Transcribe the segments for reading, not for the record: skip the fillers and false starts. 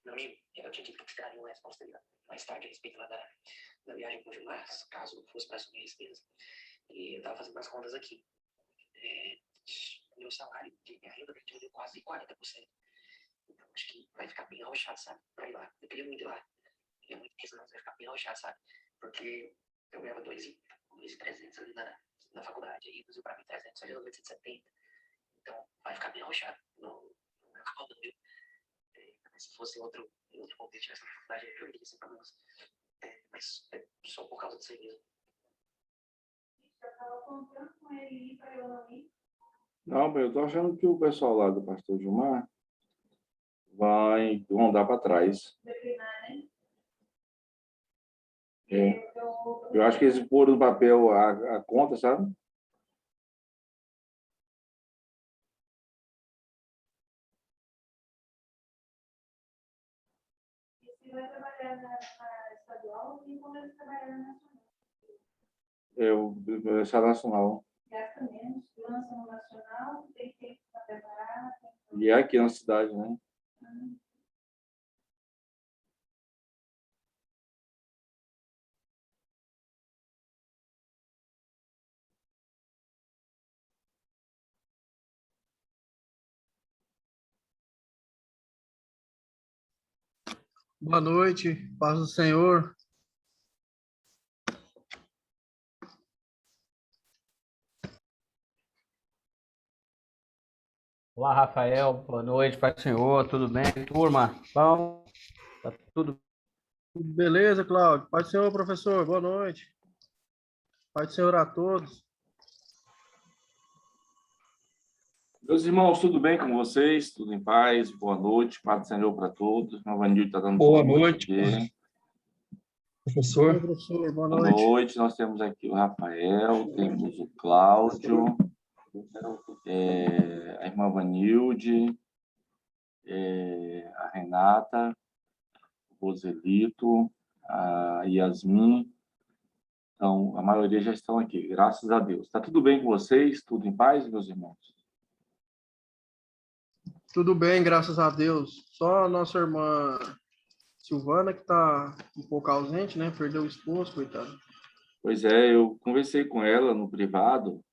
Meu amigo, eu tinha dito que te daria uma resposta mais tarde a respeito lá da viagem com o Gilmar, caso fosse para assumir a despesa. E eu estava fazendo as contas aqui. Meu salário de minha renda diminuiu quase 40%. Então, acho que vai ficar bem arrochado, sabe? Pra ir lá. Eu queria muito ir lá. Eu queria muito isso, mas vai ficar bem arrochado, sabe? Porque eu ganhava 2.300 ali na faculdade. Aí, reduziu pra mim 300, só de 870. Então, vai ficar bem arrochado. Não vai acabar não, viu? Se fosse outro ponto que tivesse na faculdade, eu iria sem problemas. Mas é só por causa disso aí mesmo. Eu estava contando com ele ir para eu não ir. Não, eu tô achando que o pessoal lá do pastor Gilmar vão dar para trás. Declinar, né? É. Eu acho que eles pôr no papel a conta, sabe? E se vai trabalhar na estadual, tem como ele trabalhar na nacional. Essa nacional. Gasta menos, lança no nacional, tem tempo para preparar. E é aqui na cidade, né? Boa noite, paz do Senhor. Olá, Rafael. Boa noite, paz do Senhor. Tudo bem, turma? Bom, tá tudo. Beleza, Cláudio? Paz do Senhor, professor. Boa noite. Paz do Senhor a todos. Meus irmãos, tudo bem com vocês? Tudo em paz? Boa noite, paz do Senhor para todos. O Vanildo está dando boa noite, aqui. professor. Oi, professor. Boa Boa noite. noite, nós temos aqui o Rafael, temos o Cláudio, a irmã Vanilde, a Renata, o Roselito, a Yasmin. Então, a maioria já estão aqui, graças a Deus. Está tudo bem com vocês? Tudo em paz, meus irmãos? Tudo bem, graças a Deus. Só a nossa irmã Silvana, que está um pouco ausente, né? Perdeu o esposo, coitado. Pois é, eu conversei com ela no privado.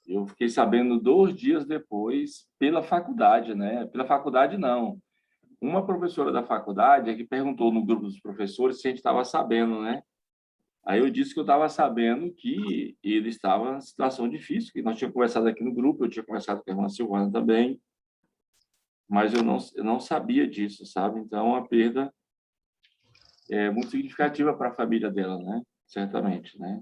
Eu fiquei sabendo 2 dias depois pela faculdade, né? Pela faculdade, não. Uma professora da faculdade é que perguntou no grupo dos professores se a gente estava sabendo, né? Aí eu disse que eu estava sabendo que ele estava em situação difícil, que nós tínhamos conversado aqui no grupo, eu tinha conversado com a irmã Silvana também, mas eu não sabia disso, sabe? Então, a perda é muito significativa para a família dela, né? Certamente, né?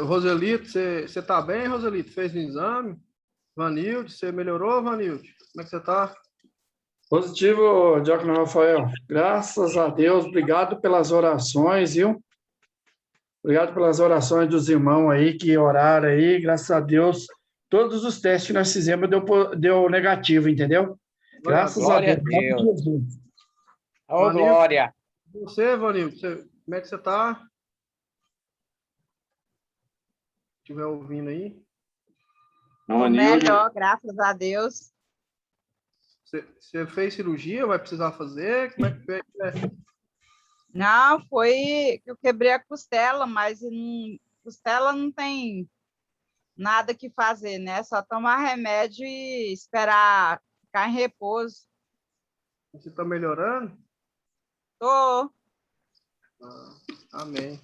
Roselito, você está bem, Roselito? Fez o exame? Vanilde, você melhorou, Vanilde? Como é que você está? Positivo, Diácono Rafael. Graças a Deus, obrigado pelas orações, viu? Obrigado pelas orações dos irmãos aí que oraram aí, graças a Deus. Todos os testes que nós fizemos deu negativo, entendeu? Graças a Glória a Deus. Deus. Ô, Vanildo, glória. Você, Vanildo, como é que você está? Se estiver ouvindo aí. Não, Melhor, graças a Deus. Você fez cirurgia? Vai precisar fazer? Como é que fez? Não, foi que eu quebrei a costela, mas costela não tem nada que fazer, né? Só tomar remédio e esperar ficar em repouso. Você está melhorando? Tô. Amém.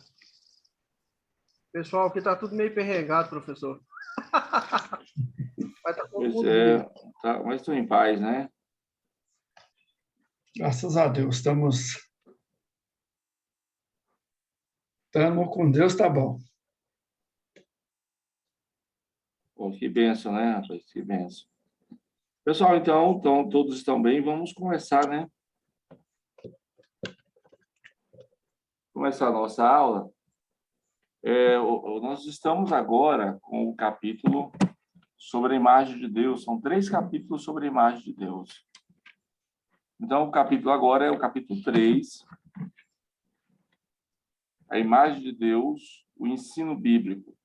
Pessoal, aqui tá tudo meio perregado, professor. Vai tá todo Pois mundo é, bem. tá, mas estou em paz, né? Graças a Deus, estamos com Deus, tá bom. Pô, que bênção, né, rapaz? Que bênção. Pessoal, então, todos estão bem, vamos começar, né? Começar a nossa aula. Nós estamos agora com o capítulo sobre a imagem de Deus. São 3 capítulos sobre a imagem de Deus. Então, o capítulo agora é o capítulo 3. A imagem de Deus, o ensino bíblico.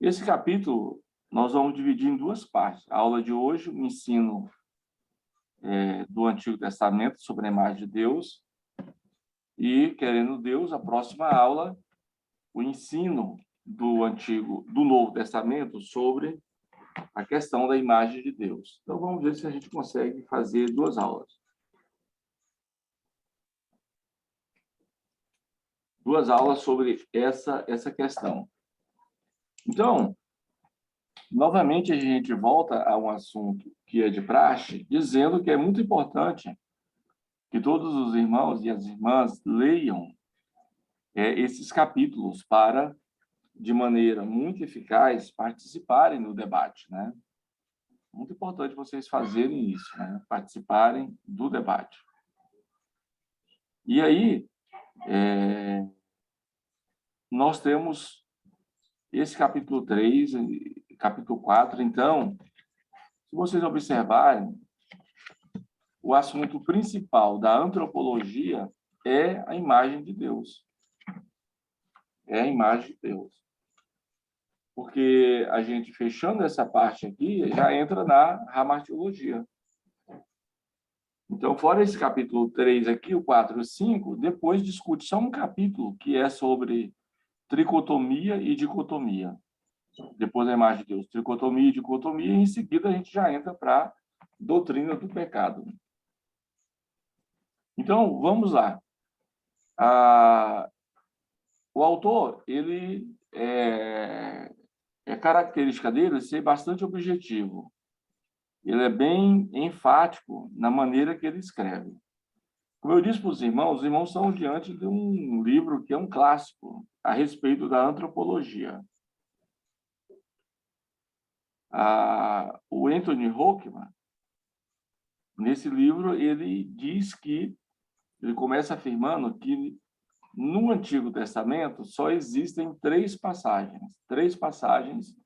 Esse capítulo nós vamos dividir em 2 partes. A aula de hoje, o ensino do Antigo Testamento sobre a imagem de Deus. E, querendo Deus, a próxima aula, o ensino do Novo Testamento sobre a questão da imagem de Deus. Então, vamos ver se a gente consegue fazer 2 aulas. 2 aulas sobre essa questão. Então, novamente, a gente volta a um assunto que é de praxe, dizendo que é muito importante que todos os irmãos e as irmãs leiam esses capítulos para, de maneira muito eficaz, participarem do debate, né? Muito importante vocês fazerem isso, né? Participarem do debate. E aí, nós temos esse capítulo 3, capítulo 4. Então, se vocês observarem, o assunto principal da antropologia é a imagem de Deus. É a imagem de Deus. Porque a gente, fechando essa parte aqui, já entra na ramartiologia. Então, fora esse capítulo 3 aqui, o 4 e o 5, depois discute só um capítulo que é sobre tricotomia e dicotomia. Depois da imagem de Deus, tricotomia e dicotomia, e em seguida a gente já entra para a doutrina do pecado. Então, vamos lá. O autor, ele característica dele ser bastante objetivo. Ele é bem enfático na maneira que ele escreve. Como eu disse para os irmãos estão diante de um livro que é um clássico a respeito da antropologia. O Anthony Hockman, nesse livro, ele diz que ele começa afirmando que no Antigo Testamento só existem 3 passagens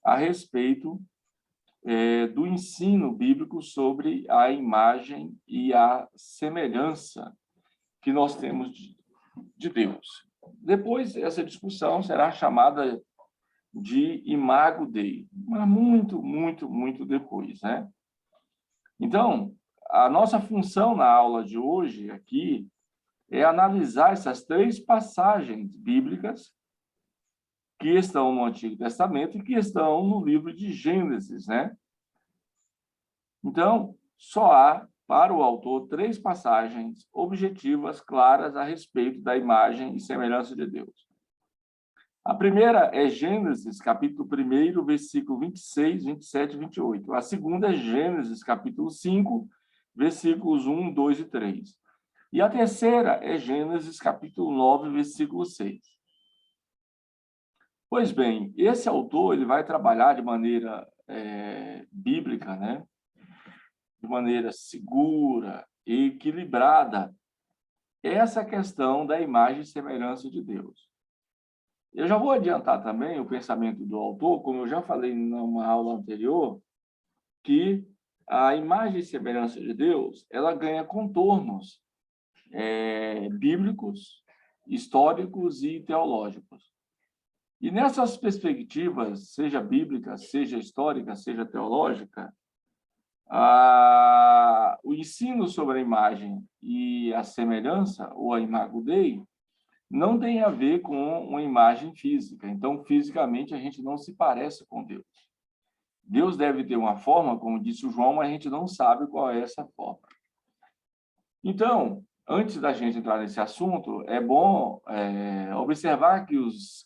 a respeito do ensino bíblico sobre a imagem e a semelhança que nós temos de Deus. Depois, essa discussão será chamada de Imago Dei, mas muito depois, né? Então, a nossa função na aula de hoje aqui é analisar essas 3 passagens bíblicas que estão no Antigo Testamento e que estão no livro de Gênesis, né? Então, só há, para o autor, 3 passagens objetivas, claras, a respeito da imagem e semelhança de Deus. A primeira é Gênesis, capítulo 1, versículo 26, 27 e 28. A segunda é Gênesis, capítulo 5, versículos 1, 2 e 3. E a terceira é Gênesis, capítulo 9, versículo 6. Pois bem, esse autor ele vai trabalhar de maneira bíblica, né? De maneira segura e equilibrada, essa questão da imagem e semelhança de Deus. Eu já vou adiantar também o pensamento do autor, como eu já falei numa aula anterior, que a imagem e semelhança de Deus, ela ganha contornos bíblicos, históricos e teológicos. E nessas perspectivas, seja bíblica, seja histórica, seja teológica, o ensino sobre a imagem e a semelhança, ou a Imago Dei, não tem a ver com uma imagem física. Então, fisicamente, a gente não se parece com Deus. Deus deve ter uma forma, como disse o João, mas a gente não sabe qual é essa forma. Então, antes da gente entrar nesse assunto, é bom observar que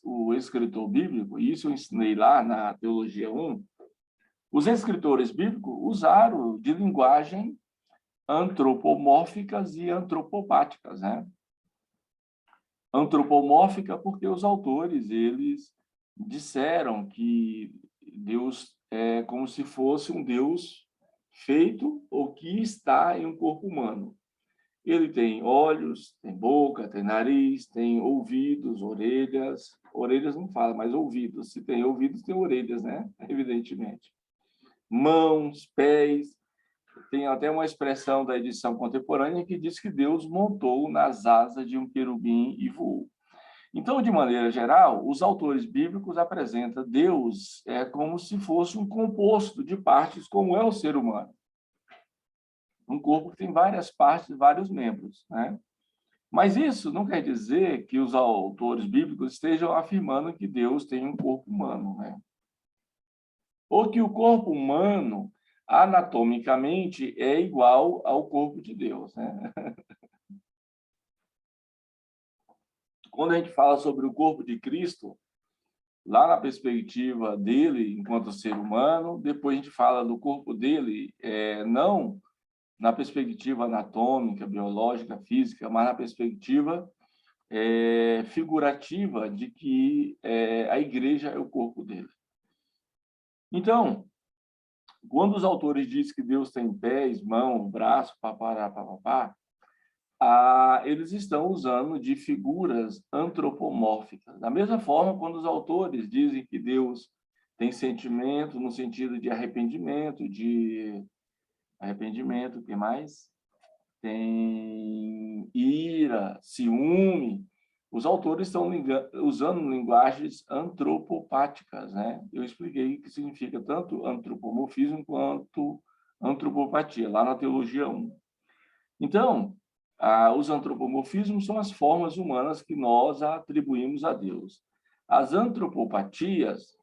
o escritor bíblico, e isso eu ensinei lá na Teologia 1, os escritores bíblicos usaram de linguagem antropomórficas e antropopáticas, né? Antropomórfica porque os autores, eles disseram que Deus é como se fosse um Deus feito ou que está em um corpo humano. Ele tem olhos, tem boca, tem nariz, tem ouvidos, orelhas. Orelhas não fala, mas ouvidos. Se tem ouvidos, tem orelhas, né? Evidentemente. Mãos, pés. Tem até uma expressão da edição contemporânea que diz que Deus montou nas asas de um querubim e voou. Então, de maneira geral, os autores bíblicos apresentam Deus como se fosse um composto de partes, como é o ser humano. um corpo que tem várias partes, vários membros, né? Mas isso não quer dizer que os autores bíblicos estejam afirmando que Deus tem um corpo humano, né? Ou que o corpo humano, anatomicamente, é igual ao corpo de Deus, né? Quando a gente fala sobre o corpo de Cristo, lá na perspectiva dele enquanto ser humano, depois a gente fala do corpo dele, não na perspectiva anatômica, biológica, física, mas na perspectiva figurativa de que a igreja é o corpo dele. Então, quando os autores dizem que Deus tem pés, mãos, braços, papapá, eles estão usando de figuras antropomórficas. Da mesma forma, quando os autores dizem que Deus tem sentimento, no sentido de arrependimento, o que mais? Tem ira, ciúme. Os autores estão usando linguagens antropopáticas, né? Eu expliquei o que significa tanto antropomorfismo quanto antropopatia, lá na Teologia 1. Então, os antropomorfismos são as formas humanas que nós atribuímos a Deus. As antropopatias,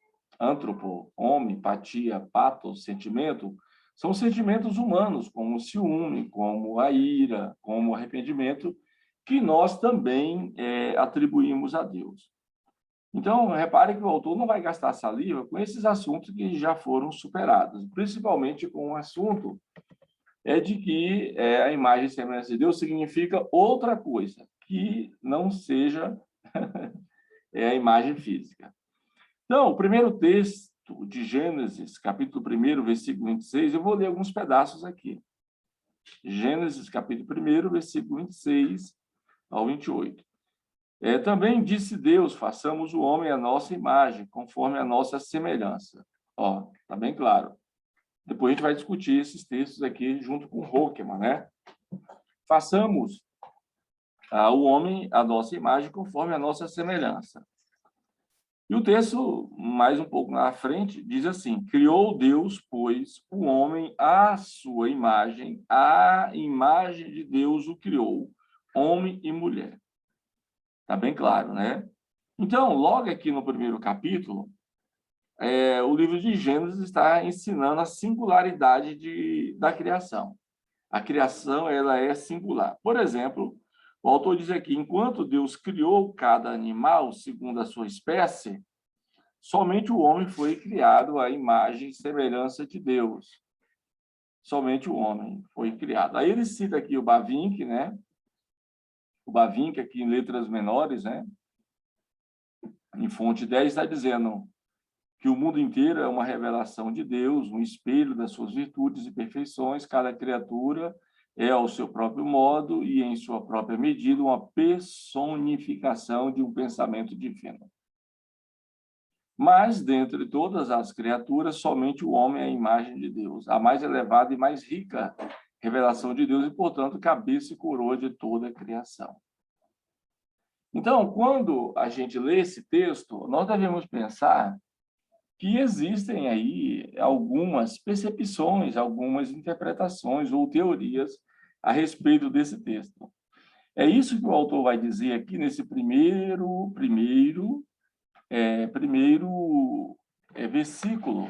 homem, patia, patos, sentimento, são sentimentos humanos, como o ciúme, como a ira, como o arrependimento, que nós também atribuímos a Deus. Então, repare que o autor não vai gastar saliva com esses assuntos que já foram superados, principalmente com o assunto de que a imagem e semelhança de Deus significa outra coisa, que não seja a imagem física. Então, o primeiro texto de Gênesis, capítulo 1, versículo 26, eu vou ler alguns pedaços aqui. Gênesis, capítulo 1, versículo 26 ao 28. Também disse Deus, façamos o homem à nossa imagem, conforme a nossa semelhança. Ó, tá bem claro. Depois a gente vai discutir esses textos aqui junto com Hockman, né? Façamos o homem à nossa imagem, conforme a nossa semelhança. E o texto, mais um pouco na frente, diz assim: criou Deus, pois, o homem à sua imagem, a imagem de Deus o criou, homem e mulher. Está bem claro, né? Então, logo aqui no primeiro capítulo, o livro de Gênesis está ensinando a singularidade da criação. A criação, ela é singular. Por exemplo, o autor diz aqui, enquanto Deus criou cada animal segundo a sua espécie, somente o homem foi criado à imagem e semelhança de Deus. Somente o homem foi criado. Aí ele cita aqui o Bavinck, né? O Bavinck aqui em letras menores, né? Em fonte 10 está dizendo que o mundo inteiro é uma revelação de Deus, um espelho das suas virtudes e perfeições. Cada criatura é, ao seu próprio modo e em sua própria medida, uma personificação de um pensamento divino. Mas, dentre todas as criaturas, somente o homem é a imagem de Deus, a mais elevada e mais rica revelação de Deus e, portanto, cabeça e coroa de toda a criação. Então, quando a gente lê esse texto, nós devemos pensar que existem aí algumas percepções, algumas interpretações ou teorias a respeito desse texto. É isso que o autor vai dizer aqui nesse primeiro versículo,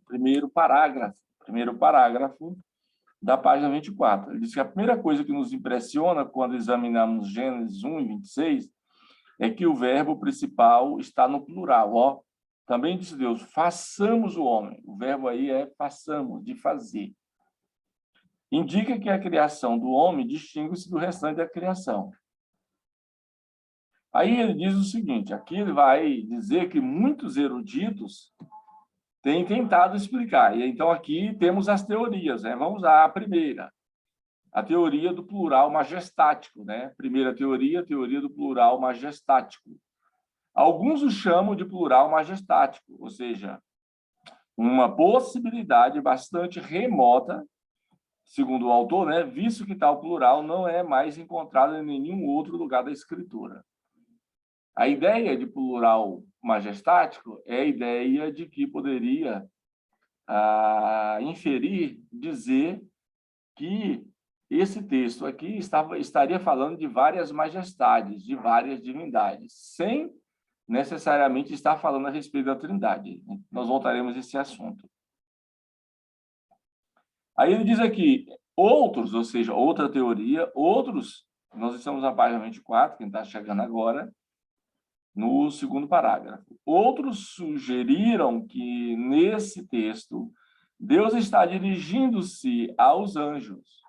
primeiro parágrafo da página 24. Ele diz que a primeira coisa que nos impressiona quando examinamos Gênesis 1 e 26 é que o verbo principal está no plural, ó. Também disse Deus, façamos o homem. O verbo aí é façamos, de fazer. Indica que a criação do homem distingue-se do restante da criação. Aí ele diz o seguinte, aqui ele vai dizer que muitos eruditos têm tentado explicar. E então aqui temos as teorias, né? Vamos à primeira. A teoria do plural majestático, né? Primeira teoria, a teoria do plural majestático. Alguns o chamam de plural majestático, ou seja, uma possibilidade bastante remota, segundo o autor, né, visto que tal plural não é mais encontrado em nenhum outro lugar da Escritura. A ideia de plural majestático é a ideia de que poderia inferir, dizer que esse texto aqui estaria falando de várias majestades, de várias divindades, sem necessariamente estar falando a respeito da Trindade. Nós voltaremos a esse assunto. Aí ele diz aqui, outros, ou seja, outra teoria, outros, nós estamos na página 24, quem está chegando agora, no segundo parágrafo. Outros sugeriram que, nesse texto, Deus está dirigindo-se aos anjos.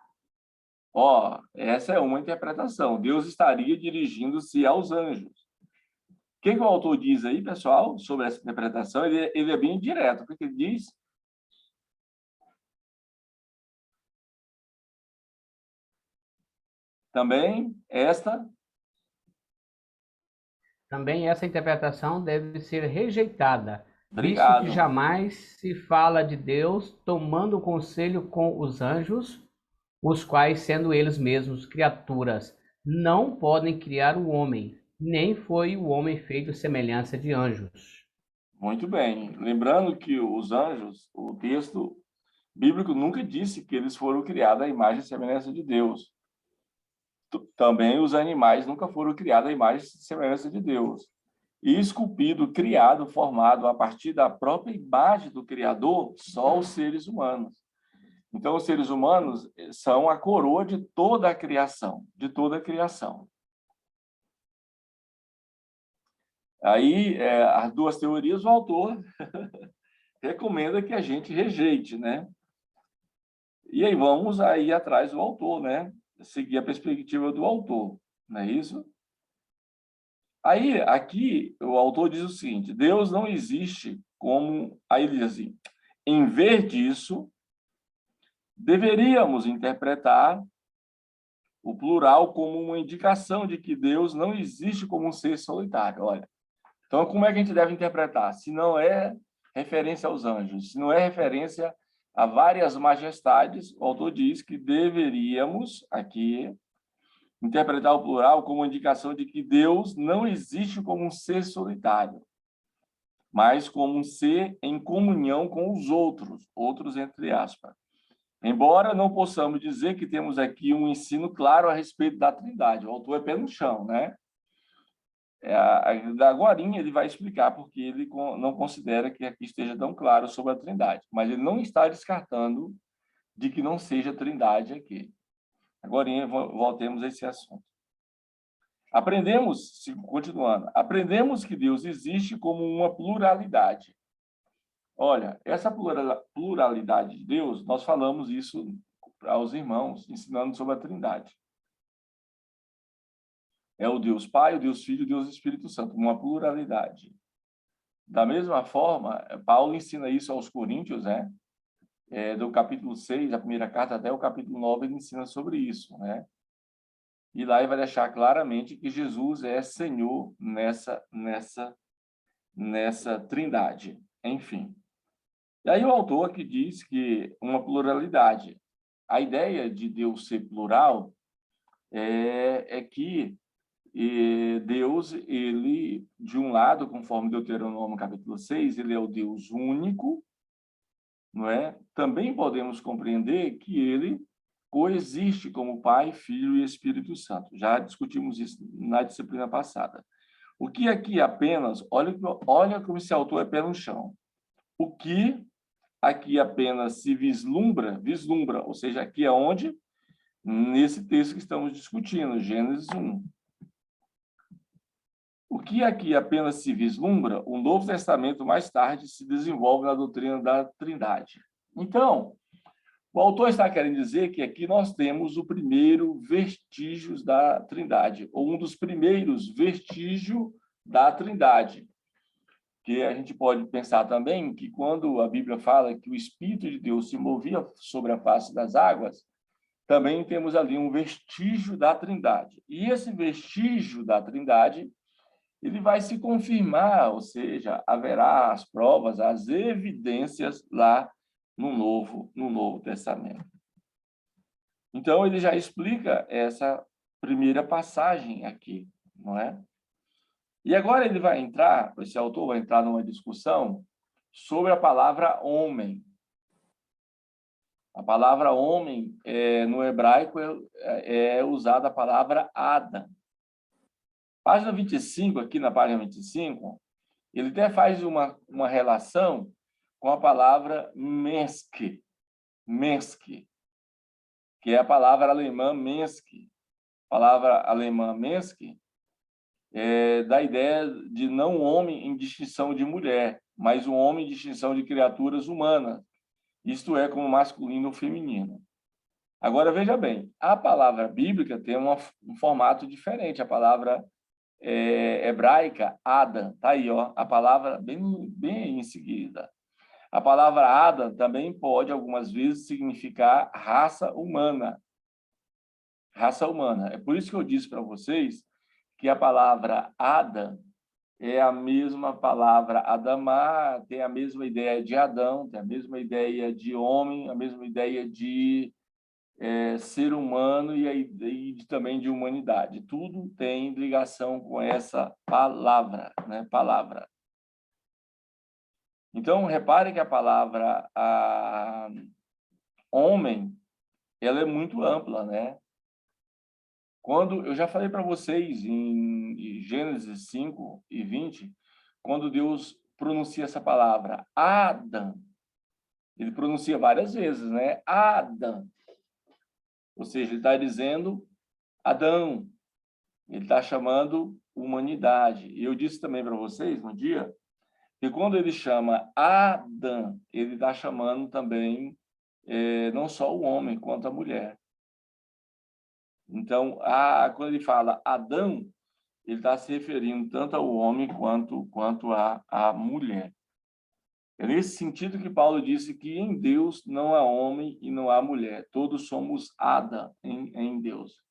Ó, essa é uma interpretação. Deus estaria dirigindo-se aos anjos. O que o autor diz aí, pessoal, sobre essa interpretação? Ele é bem direto. O que ele diz? Também essa interpretação deve ser rejeitada, visto Obrigado. que jamais se fala de Deus tomando conselho com os anjos, os quais, sendo eles mesmos criaturas, não podem criar o homem, nem foi o homem feito semelhança de anjos. Muito bem. Lembrando que os anjos, o texto bíblico nunca disse que eles foram criados à imagem e semelhança de Deus. Também os animais nunca foram criados à imagem e semelhança de Deus. E esculpido, criado, formado a partir da própria imagem do Criador, só os seres humanos. Então, os seres humanos são a coroa de toda a criação, de toda a criação. Aí, as duas teorias, o autor recomenda que a gente rejeite, né? E aí vamos aí atrás do autor, né? Seguir a perspectiva do autor, não é isso? Aí, aqui, o autor diz o seguinte, Deus não existe como... Aí ele diz assim, em vez disso, deveríamos interpretar o plural como uma indicação de que Deus não existe como um ser solitário. Olha, então, como é que a gente deve interpretar? Se não é referência aos anjos, se não é referência a várias majestades, o autor diz que deveríamos, aqui, interpretar o plural como indicação de que Deus não existe como um ser solitário, mas como um ser em comunhão com os outros, outros entre aspas. Embora não possamos dizer que temos aqui um ensino claro a respeito da Trindade. O autor é pé no chão, né? Agorinha ele vai explicar porque ele não considera que aqui esteja tão claro sobre a Trindade, mas ele não está descartando de que não seja Trindade aqui. Agorinha voltemos a esse assunto. Continuando, aprendemos que Deus existe como uma pluralidade. Olha, essa pluralidade de Deus, nós falamos isso aos irmãos, ensinando sobre a Trindade. É o Deus Pai, o Deus Filho e o Deus Espírito Santo, uma pluralidade. Da mesma forma, Paulo ensina isso aos Coríntios, né? Do capítulo 6, a primeira carta, até o capítulo 9, ele ensina sobre isso, né? E lá ele vai deixar claramente que Jesus é Senhor nessa Trindade. Enfim. E aí o autor aqui diz que uma pluralidade. A ideia de Deus ser plural é que Deus, ele, de um lado, conforme Deuteronômio capítulo 6, ele é o Deus único, não é? Também podemos compreender que ele coexiste como Pai, Filho e Espírito Santo. Já discutimos isso na disciplina passada. O que aqui apenas, olha como esse autor é pé no chão. O que aqui apenas se vislumbra, ou seja, aqui é onde? Nesse texto que estamos discutindo, Gênesis 1. O que aqui apenas se vislumbra, o Novo Testamento mais tarde se desenvolve na doutrina da Trindade. Então, o autor está querendo dizer que aqui nós temos o primeiro vestígio da Trindade, ou um dos primeiros vestígios da Trindade. Que a gente pode pensar também que quando a Bíblia fala que o Espírito de Deus se movia sobre a face das águas, também temos ali um vestígio da Trindade. E esse vestígio da Trindade, ele vai se confirmar, ou seja, haverá as provas, as evidências lá no Novo Testamento. Então, ele já explica essa primeira passagem aqui, não é? E agora ele vai entrar, esse autor vai entrar numa discussão sobre a palavra homem. A palavra homem, no hebraico, é usada a palavra Adam. Página 25, aqui na página 25, ele até faz uma relação com a palavra Mensch, que é a palavra alemã Mensch. A palavra alemã Mensch dá a ideia de não homem em distinção de mulher, mas um homem em distinção de criaturas humanas, isto é, como masculino ou feminino. Agora, veja bem, a palavra bíblica tem um formato diferente. A palavra hebraica, Adam, está aí, ó, a palavra bem em seguida. A palavra Adam também pode, algumas vezes, significar raça humana. Raça humana. É por isso que eu disse para vocês que a palavra Adam é a mesma palavra Adamá, tem a mesma ideia de Adão, tem a mesma ideia de homem, a mesma ideia de ser humano e também de humanidade. Tudo tem ligação com essa palavra, né? Palavra. Então, repare que a palavra homem, ela é muito ampla, né? Quando eu já falei para vocês em Gênesis 5:20, quando Deus pronuncia essa palavra Adam, ele pronuncia várias vezes, né? Adam. Ou seja, ele está dizendo Adão. Ele está chamando humanidade. E eu disse também para vocês um dia que quando ele chama Adão, ele está chamando também não só o homem, quanto a mulher. Então, quando ele fala Adão, ele está se referindo tanto ao homem quanto à mulher. É nesse sentido que Paulo disse que em Deus não há homem e não há mulher. Todos somos Adão em Deus.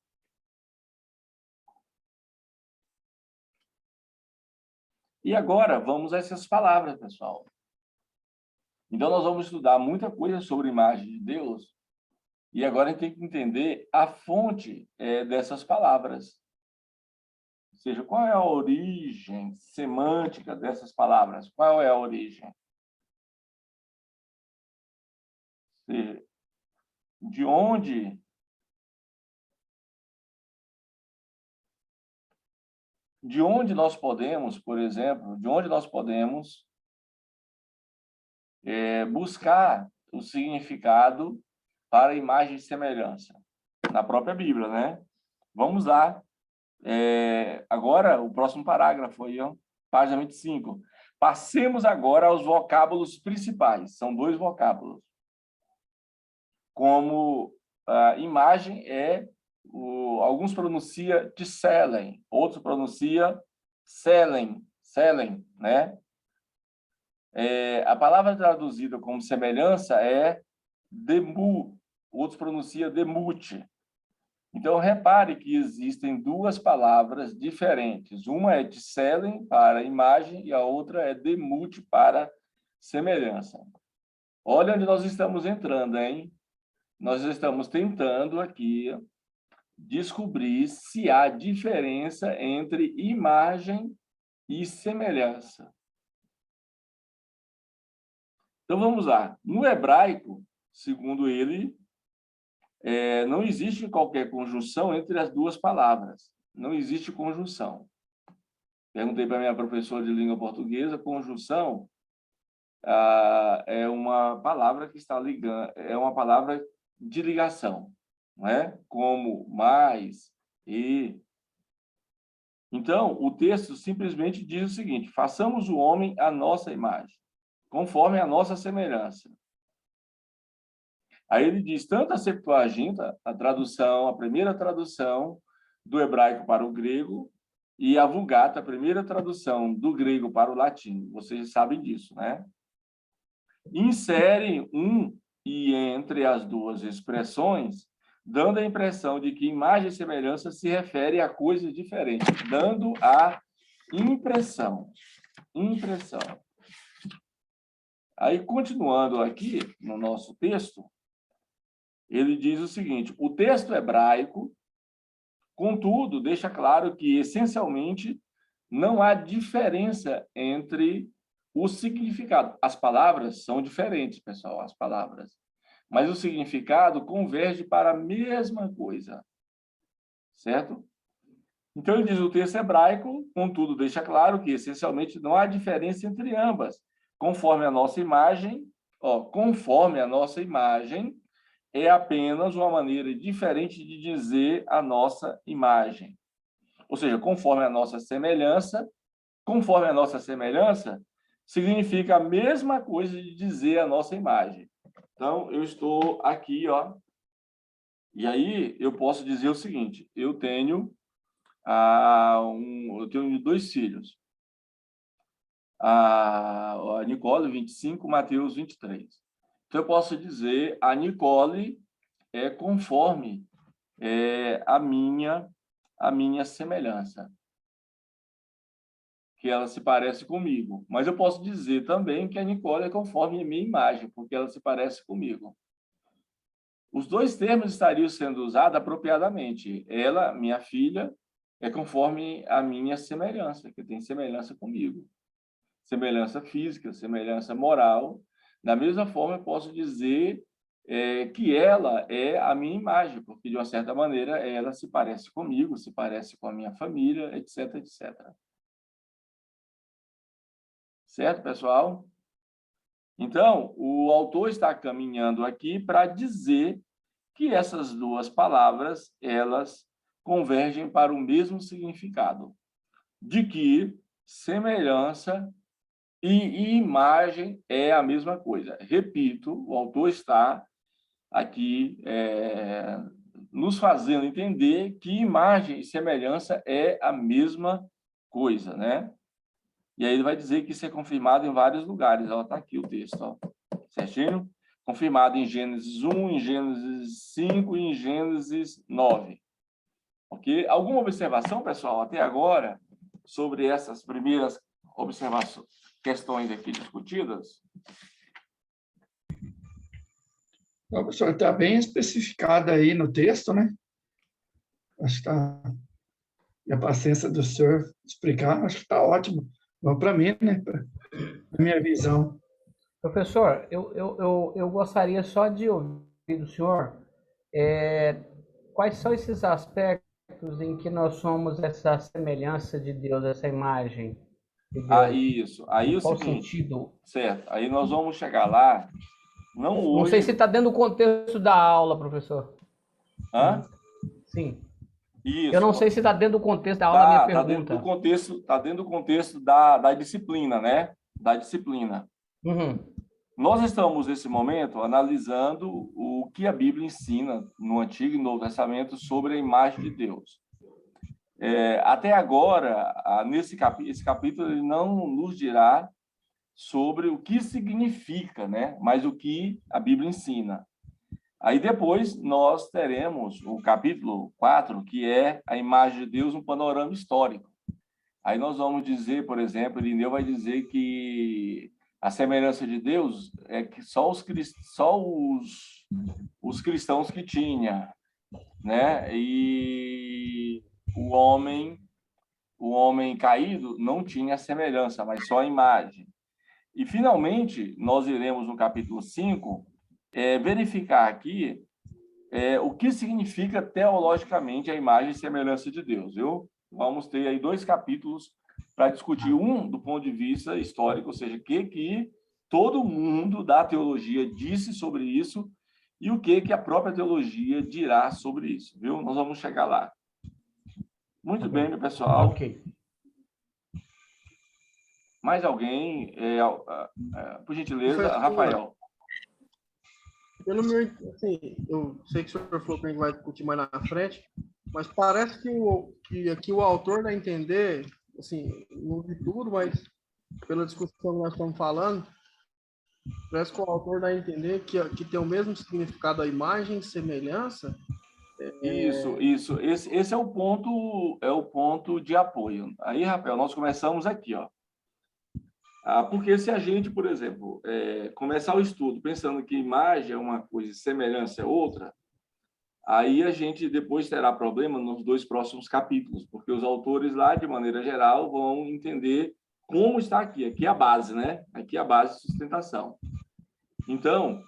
E agora, vamos a essas palavras, pessoal. Então, nós vamos estudar muita coisa sobre a imagem de Deus. E agora a gente tem que entender a fonte dessas palavras. Ou seja, qual é a origem semântica dessas palavras? Qual é a origem? Ou seja, de onde nós podemos, por exemplo, buscar o significado para a imagem e semelhança? Na própria Bíblia, né? Vamos lá. Agora, o próximo parágrafo aí, ó, página 25. Passemos agora aos vocábulos principais. São 2 vocábulos. Como a imagem alguns pronunciam tselen, outros pronunciam selen, né? A palavra traduzida como semelhança é demu, outros pronunciam demute. Então, repare que existem 2 palavras diferentes. Uma é tselen para imagem e a outra é demute para semelhança. Olha onde nós estamos entrando, hein? Nós estamos tentando aqui descobrir se há diferença entre imagem e semelhança. Então, vamos lá. No hebraico, segundo ele, não existe qualquer conjunção entre as 2 palavras. Não existe conjunção. Perguntei para minha professora de língua portuguesa, conjunção é uma palavra que está ligando, é uma palavra de ligação, não é? Como, mais, e. Então, o texto simplesmente diz o seguinte: façamos o homem à nossa imagem, conforme a nossa semelhança. Aí ele diz, tanto a Septuaginta, a primeira tradução do hebraico para o grego, e a Vulgata, a primeira tradução do grego para o latim. Vocês sabem disso, né? Inserem e entre as 2 expressões, dando a impressão de que imagem e semelhança se refere a coisas diferentes, dando a impressão. Aí, continuando aqui no nosso texto, ele diz o seguinte: o texto hebraico, contudo, deixa claro que, essencialmente, não há diferença entre o significado. As palavras são diferentes, pessoal, as palavras. mas o significado converge para a mesma coisa, certo? Então, ele diz, o texto hebraico, contudo, deixa claro que, essencialmente, não há diferença entre ambas. Conforme a nossa imagem, é apenas uma maneira diferente de dizer a nossa imagem. Ou seja, conforme a nossa semelhança significa a mesma coisa de dizer a nossa imagem. Então, eu estou aqui, ó, e aí eu posso dizer o seguinte, eu tenho 2 filhos. A Nicole, 25, Mateus, 23. Então, eu posso dizer, a Nicole é conforme a minha semelhança, que ela se parece comigo. Mas eu posso dizer também que a Nicole é conforme a minha imagem, porque ela se parece comigo. Os 2 termos estariam sendo usados apropriadamente. Ela, minha filha, é conforme a minha semelhança, que tem semelhança comigo. Semelhança física, semelhança moral. Da mesma forma, eu posso dizer que ela é a minha imagem, porque, de uma certa maneira, ela se parece comigo, se parece com a minha família, etc, etc. Certo, pessoal? Então, o autor está caminhando aqui para dizer que essas 2 palavras, elas convergem para o mesmo significado, de que semelhança e imagem é a mesma coisa. Repito, o autor está aqui nos fazendo entender que imagem e semelhança é a mesma coisa, né? E aí ele vai dizer que isso é confirmado em vários lugares. Está aqui o texto, ó, certinho? Confirmado em Gênesis 1, em Gênesis 5 e em Gênesis 9. Ok? Alguma observação, pessoal, até agora, sobre essas primeiras observações, questões aqui discutidas? O professor está bem especificado aí no texto, né? Acho que está... E a paciência do senhor explicar, acho que está ótimo. Bom para mim, né? Para a minha visão. Professor, eu gostaria só de ouvir do senhor quais são esses aspectos em que nós somos essa semelhança de Deus, essa imagem de Deus. Isso. Aí é o Qual seguinte, sentido? certo. Aí nós vamos chegar lá, não hoje... Não sei se está dentro do contexto da aula, professor. Hã? Sim. Isso. Eu não sei se está dentro do contexto da aula a minha pergunta. Está dentro do contexto da disciplina, né? Da disciplina. Uhum. Nós estamos, nesse momento, analisando o que a Bíblia ensina no Antigo e Novo Testamento sobre a imagem de Deus. Até agora, esse capítulo ele não nos dirá sobre o que significa, né? Mas o que a Bíblia ensina. Aí depois nós teremos o capítulo 4, que é a imagem de Deus no panorama histórico. Aí nós vamos dizer, por exemplo, Irineu vai dizer que a semelhança de Deus é que só os cristãos que tinha, né? E o homem caído não tinha semelhança, mas só a imagem. E, finalmente, nós iremos no capítulo 5 verificar aqui o que significa teologicamente a imagem e semelhança de Deus, viu? Vamos ter aí 2 capítulos para discutir, um do ponto de vista histórico, ou seja, o que todo mundo da teologia disse sobre isso e o que a própria teologia dirá sobre isso, viu? Nós vamos chegar lá. Muito bem, meu pessoal. Ok. Mais alguém? Por gentileza, Rafael. Pelo meu, assim, eu sei que o senhor falou que a gente vai discutir mais na frente, mas parece que aqui o autor dá a entender, assim, não vi tudo, mas pela discussão que nós estamos falando, parece que o autor dá a entender que tem o mesmo significado a imagem, semelhança. Isso. Esse é o ponto de apoio. Aí, Rafael, nós começamos aqui, ó. Porque se a gente, por exemplo, começar o estudo pensando que imagem é uma coisa e semelhança é outra, aí a gente depois terá problema nos 2 próximos capítulos, porque os autores lá, de maneira geral, vão entender como está aqui. Aqui é a base, né? Aqui é a base de sustentação. Então,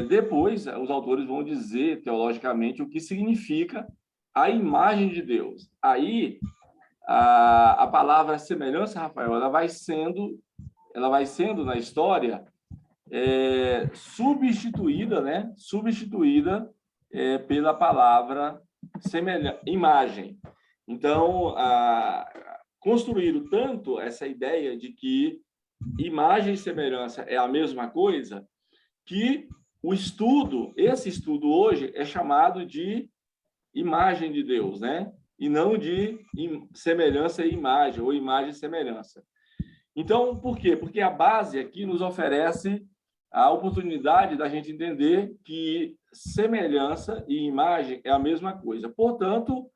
depois, os autores vão dizer, teologicamente, o que significa a imagem de Deus. Aí, a palavra semelhança, Rafael, ela vai sendo na história substituída, né? Substituída pela palavra imagem. Então, construíram tanto essa ideia de que imagem e semelhança é a mesma coisa, que esse estudo hoje é chamado de imagem de Deus, né? E não de semelhança e imagem, ou imagem e semelhança. Então, por quê? Porque a base aqui nos oferece a oportunidade da gente entender que semelhança e imagem é a mesma coisa. Portanto,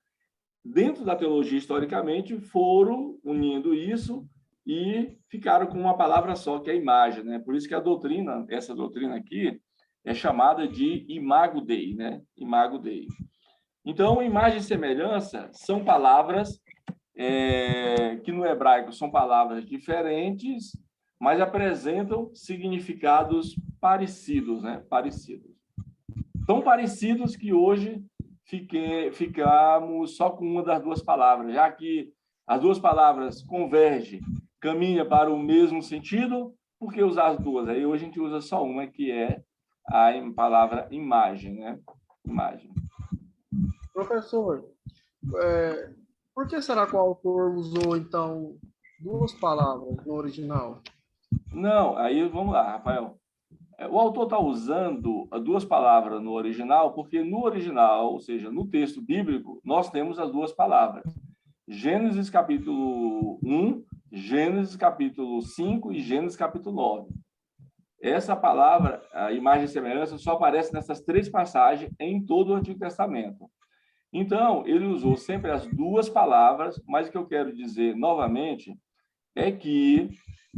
dentro da teologia, historicamente, foram unindo isso e ficaram com uma palavra só, que é imagem, né? Por isso que essa doutrina aqui, é chamada de Imago Dei, né? Imago Dei. Então, imagem e semelhança são palavras que no hebraico são palavras diferentes, mas apresentam significados parecidos, né? Parecidos. Tão parecidos que hoje ficamos só com uma das duas palavras, já que as duas palavras convergem, caminham para o mesmo sentido, por que usar as duas? Aí hoje a gente usa só uma, que é a palavra imagem, né? Imagem. Professor, por que será que o autor usou, então, duas palavras no original? Não, aí vamos lá, Rafael. O autor está usando duas palavras no original, porque no original, ou seja, no texto bíblico, nós temos as duas palavras. Gênesis capítulo 1, Gênesis capítulo 5 e Gênesis capítulo 9. Essa palavra, a imagem e semelhança, só aparece nessas três passagens em todo o Antigo Testamento. Então, ele usou sempre as duas palavras, mas o que eu quero dizer novamente é que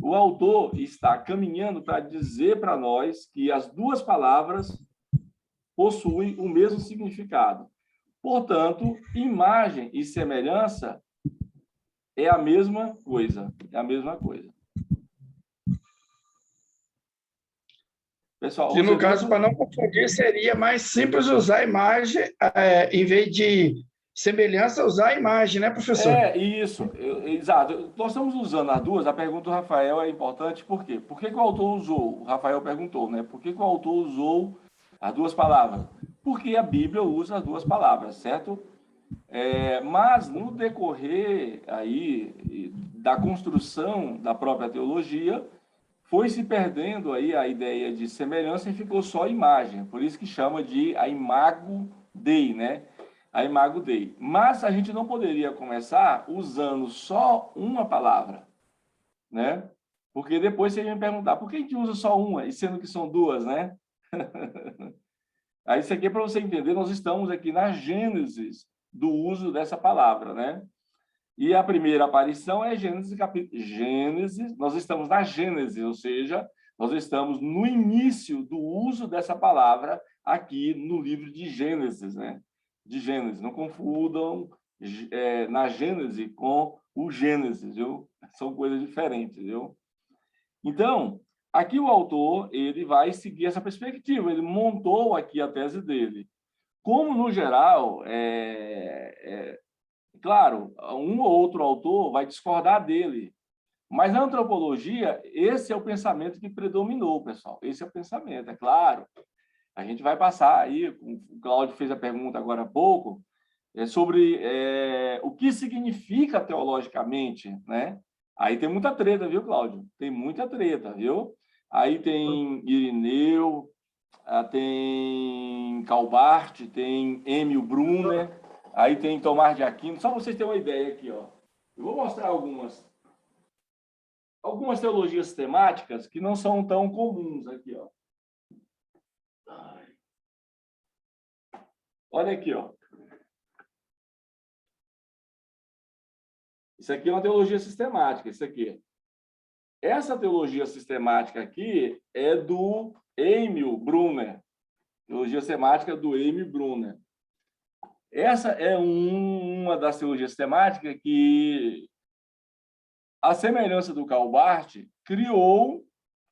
o autor está caminhando para dizer para nós que as duas palavras possuem o mesmo significado. Portanto, imagem e semelhança é a mesma coisa. É a mesma coisa. Pessoal, E no caso, para não confundir, seria mais simples usar a imagem, em vez de semelhança, usar a imagem, né, professor? Isso, exato. Nós estamos usando as duas. A pergunta do Rafael é importante, por quê? Por que o autor usou? O Rafael perguntou, né? Por que o autor usou as duas palavras? Porque a Bíblia usa as duas palavras, certo? Mas no decorrer aí da construção da própria teologia, foi se perdendo aí a ideia de semelhança e ficou só imagem. Por isso que chama de a Imago Dei, né? A Imago Dei. Mas a gente não poderia começar usando só uma palavra, né? Porque depois você ia me perguntar, por que a gente usa só uma, e sendo que são duas, né? Aí isso aqui é para você entender, nós estamos aqui na Gênesis do uso dessa palavra, né? E a primeira aparição é Gênesis, nós estamos na Gênesis, ou seja, nós estamos no início do uso dessa palavra aqui no livro de Gênesis, né? De Gênesis, não confundam na Gênesis com o Gênesis, viu? São coisas diferentes, viu? Então, aqui o autor, ele vai seguir essa perspectiva, ele montou aqui a tese dele. Como, no geral, claro, um ou outro autor vai discordar dele, mas na antropologia, esse é o pensamento que predominou, pessoal. Esse é o pensamento, é claro. A gente vai passar aí, o Cláudio fez a pergunta agora há pouco, sobre o que significa teologicamente, né? Aí tem muita treta, viu, Cláudio? Tem muita treta, viu? Aí tem Irineu, tem Calbart, tem Emil Brunner, aí tem Tomás de Aquino. Só para vocês terem uma ideia aqui, ó. Eu vou mostrar algumas teologias sistemáticas que não são tão comuns aqui, ó. Olha aqui, ó. Isso aqui é uma teologia sistemática, isso aqui. Essa teologia sistemática aqui é do Emil Brunner. Teologia sistemática do Emil Brunner. Essa é uma das teologias sistemáticas que, a semelhança do Calbart, criou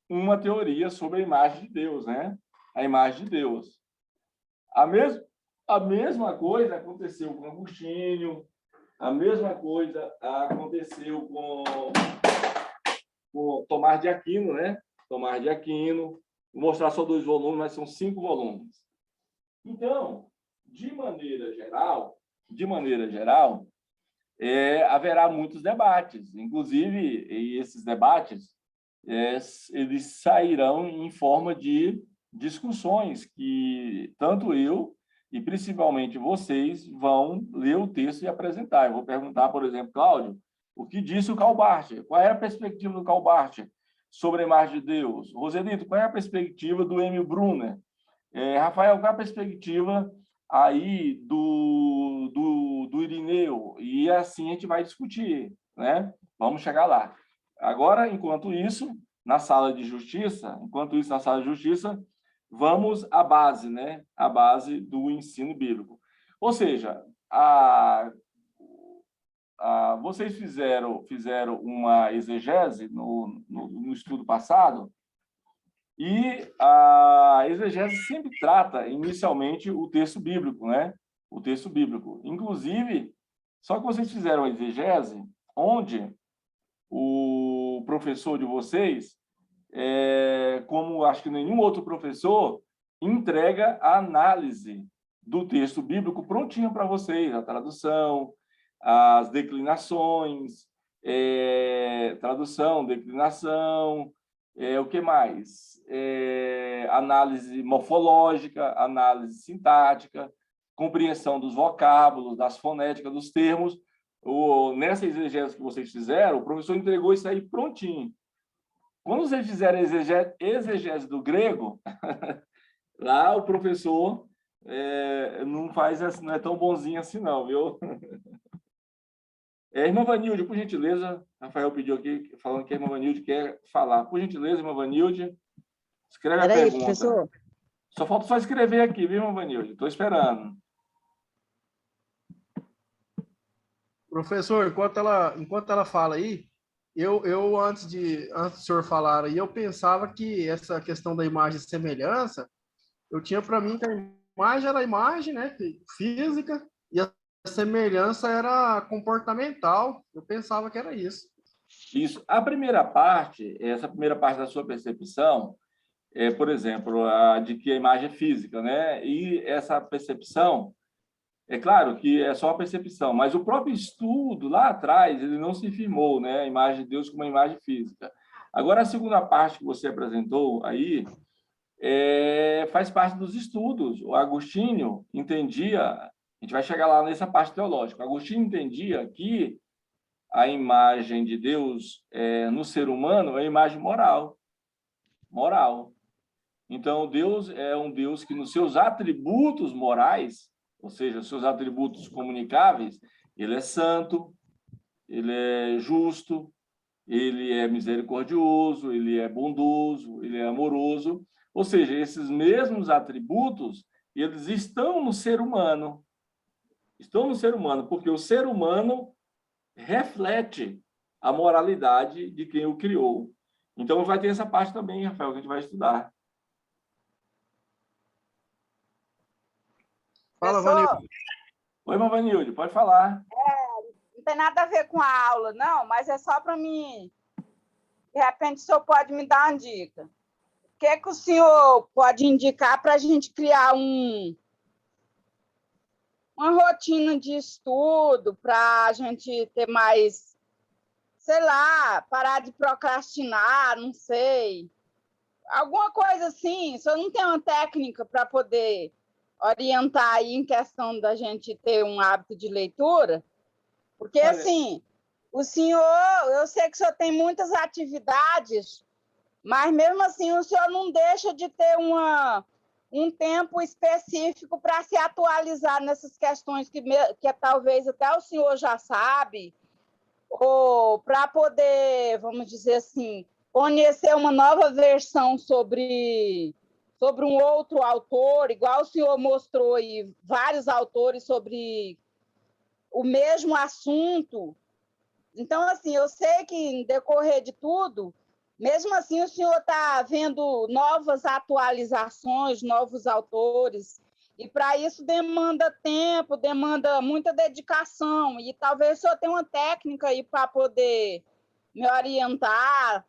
uma teoria sobre a imagem de Deus, né? a imagem de Deus. A mesma coisa aconteceu com Agostinho, a mesma coisa aconteceu com Tomás de Aquino, né? Tomás de Aquino. Vou mostrar só 2 volumes, mas são 5 volumes. Então, de maneira geral, haverá muitos debates. Inclusive, esses debates eles sairão em forma de discussões que tanto eu e principalmente vocês vão ler o texto e apresentar. Eu vou perguntar, por exemplo, Cláudio, o que disse o Karl Barth? Qual é a perspectiva do Karl Barth sobre a imagem de Deus? Roselito, qual é a perspectiva do Emil Brunner? Rafael, qual é a perspectiva aí do Irineu? E assim a gente vai discutir, né? Vamos chegar lá. Agora, enquanto isso, na sala de justiça, vamos à base, né? A base do ensino bíblico. Ou seja, vocês fizeram uma exegese no estudo passado, e a exegese sempre trata, inicialmente, o texto bíblico, né? O texto bíblico. Inclusive, só que vocês fizeram a exegese onde o professor de vocês, como acho que nenhum outro professor, entrega a análise do texto bíblico prontinha para vocês, a tradução, as declinações, tradução, declinação, o que mais? Análise morfológica, análise sintática, compreensão dos vocábulos, das fonéticas, dos termos. Nessa exegese que vocês fizeram, o professor entregou isso aí prontinho. Quando vocês fizerem a exegese do grego, lá o professor não é tão bonzinho assim não, viu? Irmã Vanilde, por gentileza, Rafael pediu aqui, falando que a irmã Vanilde quer falar. Por gentileza, irmã Vanilde, escreve a pergunta. Professor. Só falta escrever aqui, viu, irmã Vanilde? Estou esperando. Professor, enquanto ela fala aí, eu antes do senhor falar aí, eu pensava que essa questão da imagem e semelhança, eu tinha para mim que a imagem era a imagem, né, física, e a semelhança era comportamental. Eu pensava que era isso. Isso. Essa primeira parte da sua percepção, por exemplo, de que a imagem é física, né? E essa percepção, é claro que é só a percepção, mas o próprio estudo lá atrás, ele não se firmou, né? A imagem de Deus como uma imagem física. Agora, a segunda parte que você apresentou aí, faz parte dos estudos. O Agostinho entendia, a gente vai chegar lá nessa parte teológica, o Agostinho entendia que a imagem de Deus no ser humano é uma imagem moral. Então, Deus é um Deus que, nos seus atributos morais, ou seja, seus atributos comunicáveis, ele é santo, ele é justo, ele é misericordioso, ele é bondoso, ele é amoroso. Ou seja, esses mesmos atributos, eles estão no ser humano. Estão no ser humano, porque o ser humano reflete a moralidade de quem o criou. Então, vai ter essa parte também, Rafael, que a gente vai estudar. Fala, Vanilde. Oi, irmã Vanilde, pode falar. Não tem nada a ver com a aula, não, mas é só para mim. De repente, o senhor pode me dar uma dica. O que o senhor pode indicar para a gente criar uma rotina de estudo, para a gente ter mais, sei lá, parar de procrastinar, não sei. Alguma coisa assim. O senhor não tem uma técnica para poder orientar aí em questão da gente ter um hábito de leitura? Porque, olha, assim, o senhor, eu sei que o senhor tem muitas atividades, mas mesmo assim o senhor não deixa de ter um tempo específico para se atualizar nessas questões que talvez até o senhor já sabe, ou para poder, vamos dizer assim, conhecer uma nova versão sobre um outro autor, igual o senhor mostrou aí, vários autores sobre o mesmo assunto. Então, assim, eu sei que em decorrer de tudo, Mesmo assim, o senhor está vendo novas atualizações, novos autores, e para isso demanda tempo, demanda muita dedicação, e talvez o senhor tenha uma técnica aí para poder me orientar.